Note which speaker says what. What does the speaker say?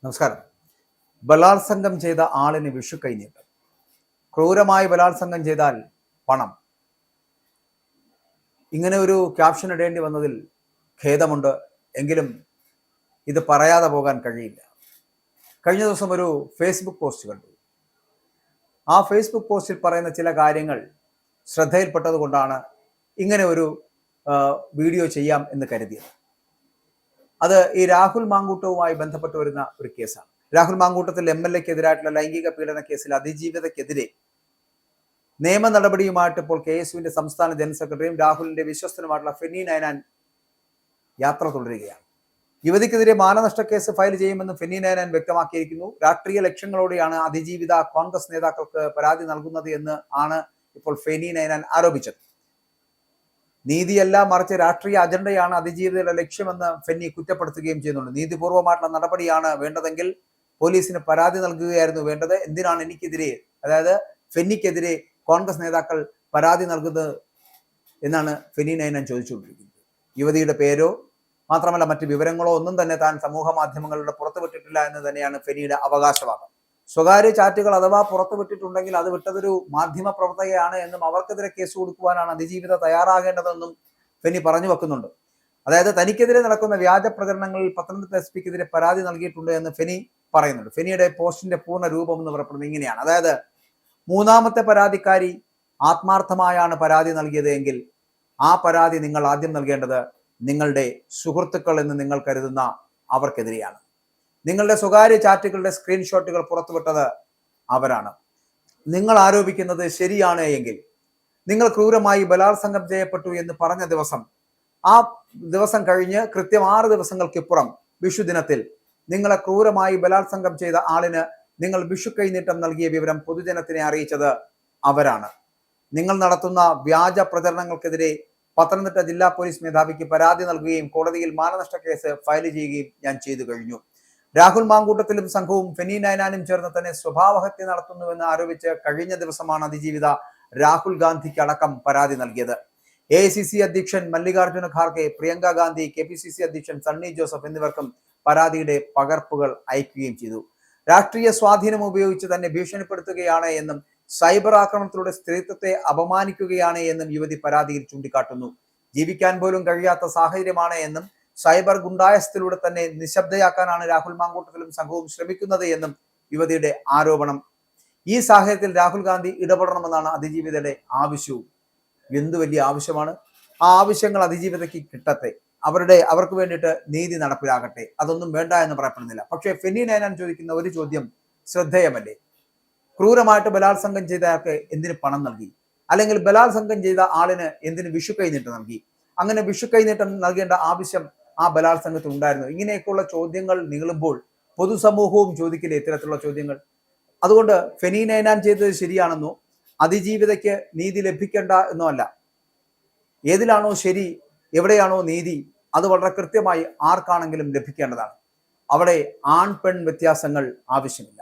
Speaker 1: നമസ്കാരം. ബലാത്സംഗം ചെയ്ത ആളിന് വിഷു കൈനീട്ടം. ക്രൂരമായി ബലാത്സംഗം ചെയ്താൽ പണം. ഇങ്ങനെ ഒരു ക്യാപ്ഷൻ ഇടേണ്ടി വന്നതിൽ ഖേദമുണ്ട്. എങ്കിലും ഇത് പറയാതെ പോകാൻ കഴിയില്ല. കഴിഞ്ഞ ദിവസം ഒരു ഫേസ്ബുക്ക് പോസ്റ്റ് കണ്ടു. ആ ഫേസ്ബുക്ക് പോസ്റ്റിൽ പറയുന്ന ചില കാര്യങ്ങൾ ശ്രദ്ധയിൽപ്പെട്ടത് കൊണ്ടാണ് ഇങ്ങനെ ഒരു വീഡിയോ ചെയ്യാം എന്ന് കരുതിയത്. അത് ഈ രാഹുൽ മാങ്കൂട്ടവുമായി ബന്ധപ്പെട്ട് വരുന്ന ഒരു കേസാണ്. രാഹുൽ മാങ്കൂട്ടത്തിൽ MLA-ക്കെതിരായിട്ടുള്ള ലൈംഗിക പീഡന കേസിൽ അതിജീവിതക്കെതിരെ നിയമ നടപടിയുമായിട്ട് ഇപ്പോൾ KSUവിന്റെ സംസ്ഥാന ജനറൽ സെക്രട്ടറിയും രാഹുലിന്റെ വിശ്വസ്തനുമായിട്ടുള്ള ഫെന്നി നയനാൻ യാത്ര തുടരുകയാണ്. യുവതിക്കെതിരെ മാനനഷ്ട കേസ് ഫയൽ ചെയ്യുമെന്ന് ഫെന്നി നയനാൻ വ്യക്തമാക്കിയിരിക്കുന്നു. രാഷ്ട്രീയ ലക്ഷ്യങ്ങളോടെയാണ് അതിജീവിത കോൺഗ്രസ് നേതാക്കൾക്ക് പരാതി നൽകുന്നത് എന്ന് ആണ് ഇപ്പോൾ ഫെന്നി നയനാൻ ആരോപിച്ചത്. നീതിയല്ല, മറിച്ച് രാഷ്ട്രീയ അജണ്ടയാണ് അതിജീവിതയുടെ ലക്ഷ്യമെന്ന് ഫെന്നി കുറ്റപ്പെടുത്തുകയും ചെയ്യുന്നുണ്ട്. നീതിപൂർവമായിട്ടുള്ള നടപടിയാണ് വേണ്ടതെങ്കിൽ പോലീസിന് പരാതി നൽകുകയായിരുന്നു വേണ്ടത്. എന്തിനാണ് എനിക്കെതിരെ, അതായത് ഫെന്നിക്കെതിരെ കോൺഗ്രസ് നേതാക്കൾ പരാതി നൽകുന്നത് എന്നാണ് ഫെന്നി നയനാൻ ചോദിച്ചുകൊണ്ടിരിക്കുന്നത്. യുവതിയുടെ പേരോ മാത്രമല്ല മറ്റ് വിവരങ്ങളോ ഒന്നും തന്നെ താൻ സമൂഹ മാധ്യമങ്ങളുടെ പുറത്തുവിട്ടിട്ടില്ല എന്ന് തന്നെയാണ് ഫെന്നിയുടെ അവകാശവാദം. സ്വകാര്യ ചാറ്റുകൾ അഥവാ പുറത്തുവിട്ടിട്ടുണ്ടെങ്കിൽ അത് വിട്ടതൊരു മാധ്യമ പ്രവർത്തകയാണ് എന്നും അവർക്കെതിരെ കേസ് കൊടുക്കുവാനാണ് അതിജീവിത തയ്യാറാകേണ്ടതെന്നും ഫെന്നി പറഞ്ഞു വെക്കുന്നുണ്ട്. അതായത് തനിക്കെതിരെ നടക്കുന്ന വ്യാജ പ്രചരണങ്ങളിൽ പത്തനംതിട്ട SP-ക്കെതിരെ പരാതി നൽകിയിട്ടുണ്ട് എന്ന് ഫെന്നി പറയുന്നുണ്ട്. ഫെന്നിയുടെ പോസ്റ്റിന്റെ പൂർണ്ണ രൂപം എന്ന് പറയപ്പെടുന്നത് ഇങ്ങനെയാണ്. അതായത് മൂന്നാമത്തെ പരാതിക്കാരി ആത്മാർത്ഥമായാണ് പരാതി നൽകിയത് എങ്കിൽ ആ പരാതി നിങ്ങൾ ആദ്യം നൽകേണ്ടത് നിങ്ങളുടെ സുഹൃത്തുക്കൾ എന്ന് നിങ്ങൾ കരുതുന്ന അവർക്കെതിരെയാണ്. നിങ്ങളുടെ സ്വകാര്യ ചാറ്റുകളുടെ സ്ക്രീൻഷോട്ടുകൾ പുറത്തുവിട്ടത് അവരാണ്. നിങ്ങൾ ആരോപിക്കുന്നത് ശരിയാണ് എങ്കിൽ നിങ്ങൾ ക്രൂരമായി ബലാത്സംഗം ചെയ്യപ്പെട്ടു എന്ന് പറഞ്ഞ ദിവസം, ആ ദിവസം കഴിഞ്ഞ് കൃത്യം 6 ദിവസങ്ങൾക്കിപ്പുറം വിഷു ദിനത്തിൽ നിങ്ങളെ ക്രൂരമായി ബലാത്സംഗം ചെയ്ത ആളിന് നിങ്ങൾ വിഷു കൈനീട്ടം നൽകിയ വിവരം പൊതുജനത്തിനെ അറിയിച്ചത് അവരാണ്. നിങ്ങൾ നടത്തുന്ന വ്യാജ പ്രചരണങ്ങൾക്കെതിരെ പത്തനംതിട്ട ജില്ലാ പോലീസ് മേധാവിക്ക് പരാതി നൽകുകയും കോടതിയിൽ മാനനഷ്ട കേസ് ഫയൽ ചെയ്യുകയും ഞാൻ ചെയ്തു കഴിഞ്ഞു. രാഹുൽ മാങ്കൂട്ടത്തിലും സംഘവും ഫെന്നി നയനാനും ചേർന്ന് തന്നെ സ്വഭാവഹത്യ നടത്തുന്നുവെന്ന് ആരോപിച്ച് കഴിഞ്ഞ ദിവസമാണ് അതിജീവിത രാഹുൽ ഗാന്ധിക്ക് അടക്കം പരാതി നൽകിയത്. AICC അധ്യക്ഷൻ മല്ലികാർജുന ഖാർഗെ, പ്രിയങ്ക ഗാന്ധി, KPCC അധ്യക്ഷൻ സണ്ണി ജോസഫ് എന്നിവർക്കും പരാതിയുടെ പകർപ്പുകൾ അയക്കുകയും ചെയ്തു. രാഷ്ട്രീയ സ്വാധീനം ഉപയോഗിച്ച് തന്നെ ഭീഷണിപ്പെടുത്തുകയാണ് എന്നും സൈബർ ആക്രമണത്തിലൂടെ സ്ത്രീത്വത്തെ അപമാനിക്കുകയാണ് എന്നും യുവതി പരാതിയിൽ ചൂണ്ടിക്കാട്ടുന്നു. ജീവിക്കാൻ പോലും കഴിയാത്ത സാഹചര്യമാണ് എന്നും സൈബർ ഗുണ്ടായസത്തിലൂടെ തന്നെ നിശബ്ദയാക്കാനാണ് രാഹുൽ മാങ്കൂട്ടത്തിലും സംഘവും ശ്രമിക്കുന്നത് എന്നും യുവതിയുടെ ആരോപണം. ഈ സാഹചര്യത്തിൽ രാഹുൽ ഗാന്ധി ഇടപെടണമെന്നാണ് അതിജീവിതയുടെ ആവശ്യവും. എന്തു വലിയ ആവശ്യമാണ്! ആ ആവശ്യങ്ങൾ അതിജീവിതയ്ക്ക് കിട്ടട്ടെ, അവർക്ക് വേണ്ടിയിട്ട് നീതി നടപ്പിലാകട്ടെ. അതൊന്നും വേണ്ട എന്ന് പറയപ്പെടുന്നില്ല. പക്ഷേ ഫെന്നി നയനാൻ ചോദിക്കുന്ന ഒരു ചോദ്യം ശ്രദ്ധേയമല്ലേ? ക്രൂരമായിട്ട് ബലാത്സംഗം ചെയ്ത ആൾക്ക് എന്തിന് പണം നൽകി? അല്ലെങ്കിൽ ബലാത്സംഗം ചെയ്ത ആളിന് എന്തിന് വിഷു കൈനീട്ടം നൽകി? അങ്ങനെ വിഷു കൈനീട്ടം നൽകേണ്ട ആവശ്യം ആ ബലാത്സംഗത്തിൽ ഉണ്ടായിരുന്നു? ഇങ്ങനെയൊക്കെയുള്ള ചോദ്യങ്ങൾ നീളുമ്പോൾ പൊതുസമൂഹവും ചോദിക്കില്ലേ ഇത്തരത്തിലുള്ള ചോദ്യങ്ങൾ? അതുകൊണ്ട് ഫെന്നി നയനാൻ ചെയ്തത് ശരിയാണെന്നോ അതിജീവിതയ്ക്ക് നീതി ലഭിക്കേണ്ട എന്നോ അല്ല. ഏതിലാണോ ശരി, എവിടെയാണോ നീതി, അത് വളരെ കൃത്യമായി ആർക്കാണെങ്കിലും ലഭിക്കേണ്ടതാണ്. അവിടെ ആൺ പെൺ വ്യത്യാസങ്ങൾ ആവശ്യമില്ല.